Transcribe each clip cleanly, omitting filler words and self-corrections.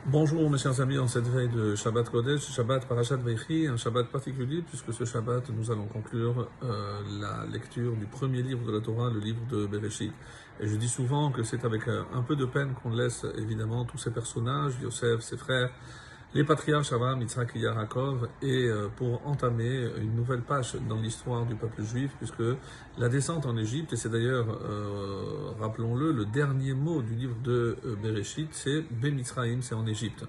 Bonjour mes chers amis, en cette veille de Shabbat Kodesh, Shabbat Parashat Vaïchi, un Shabbat particulier puisque ce Shabbat nous allons conclure la lecture du premier livre de la Torah, le livre de Bereshit. Et je dis souvent que c'est avec un peu de peine qu'on laisse évidemment tous ces personnages, Yosef, ses frères, les patriarches Abraham, Yitzhak et Yaakov, et pour entamer une nouvelle page dans l'histoire du peuple juif, puisque la descente en Égypte, et c'est d'ailleurs, rappelons-le, le dernier mot du livre de Bereshit, c'est Bemitzraïm, c'est en Égypte.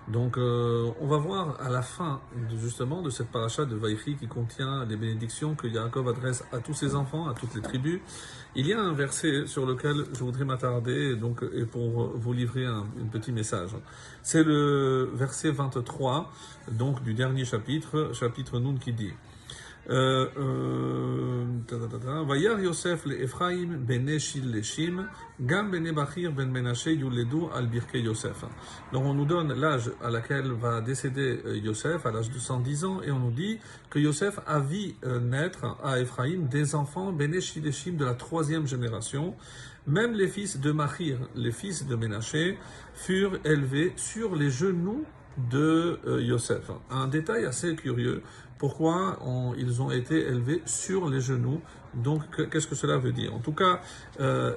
Donc on va voir à la fin justement de cette paracha de Vaïchi qui contient les bénédictions que Yaakov adresse à tous ses enfants, à toutes les tribus. Il y a un verset sur lequel je voudrais m'attarder donc, et pour vous livrer un petit message. C'est le verset 23 donc, du dernier chapitre, chapitre Nun qui dit Vayar Yosef le Ephraim bene Shileshim, gam bene Bachir ben Menashe yuledu al birkei Yosef. Donc on nous donne l'âge à laquelle va décéder Yosef, à l'âge de 110 ans, et on nous dit que Yosef a vu naître à Ephraim des enfants bene Shileshim de la troisième génération. Même les fils de Machir, les fils de Ménaché, furent élevés sur les genoux de Yosef. Un détail assez curieux, pourquoi ils ont été élevés sur les genoux. Donc, qu'est-ce que cela veut dire? En tout cas,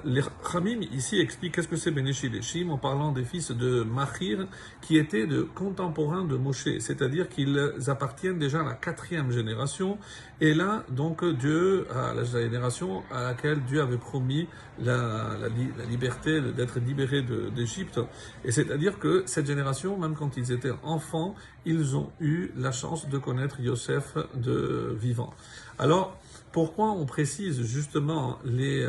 les Khamim ici expliquent qu'est-ce que c'est Bene Shileshim en parlant des fils de Machir qui étaient de contemporains de Moshe, c'est-à-dire qu'ils appartiennent déjà à la quatrième génération. Et là, donc, Dieu, à la génération à laquelle Dieu avait promis la liberté d'être libérés d'Égypte. Et c'est-à-dire que cette génération, même quand ils étaient enfants, ils ont eu la chance de connaître Yosef de vivant. Alors, pourquoi on précise justement les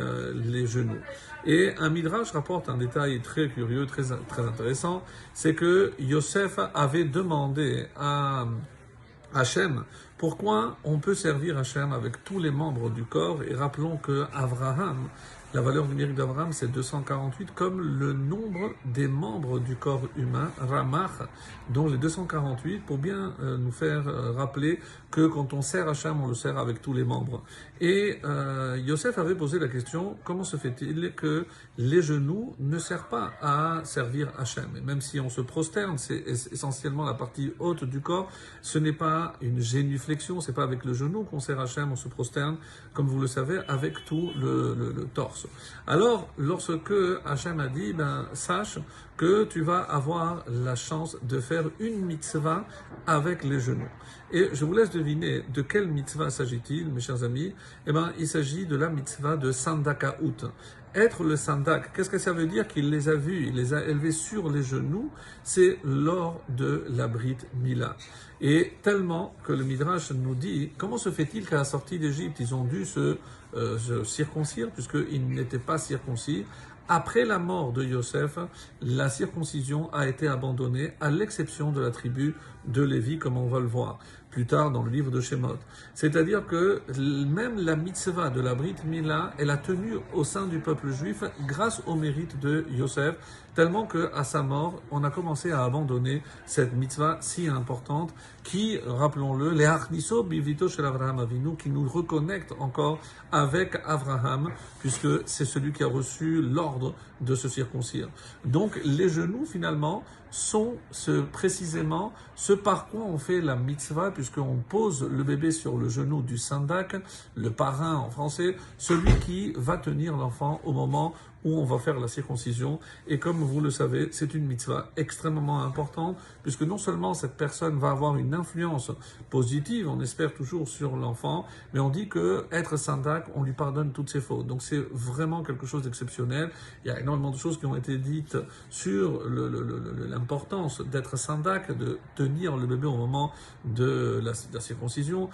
genoux? Et un Midrash rapporte un détail très curieux, très intéressant, c'est que Yosef avait demandé à Hachem, pourquoi on peut servir Hachem avec tous les membres du corps? Et rappelons que Abraham, la valeur numérique d'Abraham, c'est 248, comme le nombre des membres du corps humain, Ramach, dont les 248, pour bien nous faire rappeler que quand on sert Hachem, on le sert avec tous les membres. Et Yosef avait posé la question, comment se fait-il que les genoux ne servent pas à servir Hachem? Et même si on se prosterne, c'est essentiellement la partie haute du corps, ce n'est pas une génuflexion, c'est pas avec le genou qu'on sert Hachem, on se prosterne, comme vous le savez, avec tout le torse. Alors, lorsque Hachem a dit, sache que tu vas avoir la chance de faire une mitzvah avec les genoux. Et je vous laisse deviner de quelle mitzvah s'agit-il, mes chers amis. Il s'agit de la mitzvah de Sandakaout. Être le sandak, qu'est-ce que ça veut dire? Qu'il les a vus, il les a élevés sur les genoux, c'est lors de la Brit Mila. Et tellement que le Midrash nous dit, comment se fait-il qu'à la sortie d'Égypte, ils ont dû se circoncire, puisqu'ils n'étaient pas circoncis. Après la mort de Yosef, la circoncision a été abandonnée, à l'exception de la tribu de Lévi, comme on va le voir plus tard dans le livre de Shemot. C'est-à-dire que même la mitzvah de la Brit Mila, elle a tenu au sein du peuple juif grâce au mérite de Yosef, tellement qu'à sa mort, on a commencé à abandonner cette mitzvah si importante qui, rappelons-le, les Achniso Bivito shel Avraham Avinu, qui nous reconnecte encore avec Abraham, puisque c'est celui qui a reçu l'ordre de se circoncire. Donc les genoux, finalement, sont précisément ce par quoi on fait la mitzvah, puisqu'on pose le bébé sur le genou du sandak, le parrain en français, celui qui va tenir l'enfant au moment où on va faire la circoncision. Et comme vous le savez, c'est une mitzvah extrêmement importante, puisque non seulement cette personne va avoir une influence positive, on espère toujours sur l'enfant, mais on dit que être sandak, on lui pardonne toutes ses fautes. Donc c'est vraiment quelque chose d'exceptionnel. Il y a énormément de choses qui ont été dites sur l'importance d'être sandak, de tenir le bébé au moment de la circoncision.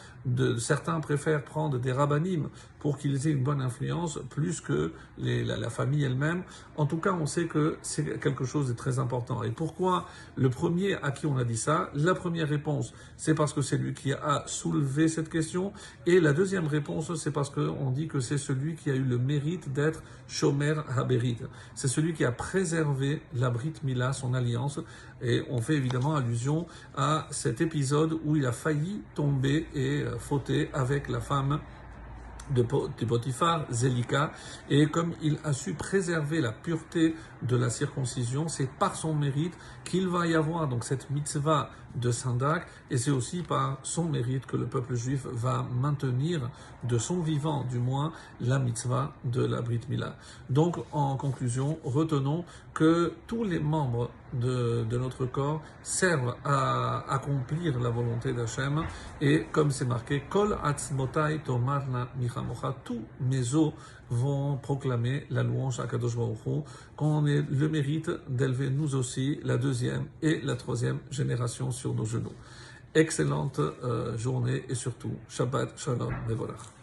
Certains préfèrent prendre des rabbanim pour qu'ils aient une bonne influence, plus que la famille elle-même. En tout cas, on sait que c'est quelque chose de très important. Et pourquoi le premier à qui on a dit ça? La première réponse, c'est parce que c'est lui qui a soulevé cette question. Et la deuxième réponse, c'est parce qu'on dit que c'est celui qui a eu le mérite d'être Shomer Haberit. C'est celui qui a préservé la Brit Mila, son alliance. Et on fait évidemment allusion à cet épisode où il a failli tomber et fauter avec la femme de Potiphar, Zélika, et comme il a su préserver la pureté de la circoncision, c'est par son mérite qu'il va y avoir donc cette mitzvah de Sandak, et c'est aussi par son mérite que le peuple juif va maintenir, de son vivant du moins, la mitzvah de la Brit Mila. Donc, en conclusion, retenons que tous les membres de notre corps servent à accomplir la volonté d'Hachem, et comme c'est marqué, Kol atzmotai tomarna michamocha, tous mes os vont proclamer la louange à Kadosh Baruch Hu, qu'on ait le mérite d'élever nous aussi la deuxième et la troisième génération sur nos genoux. Excellente journée et surtout Shabbat Shalom Mevorach.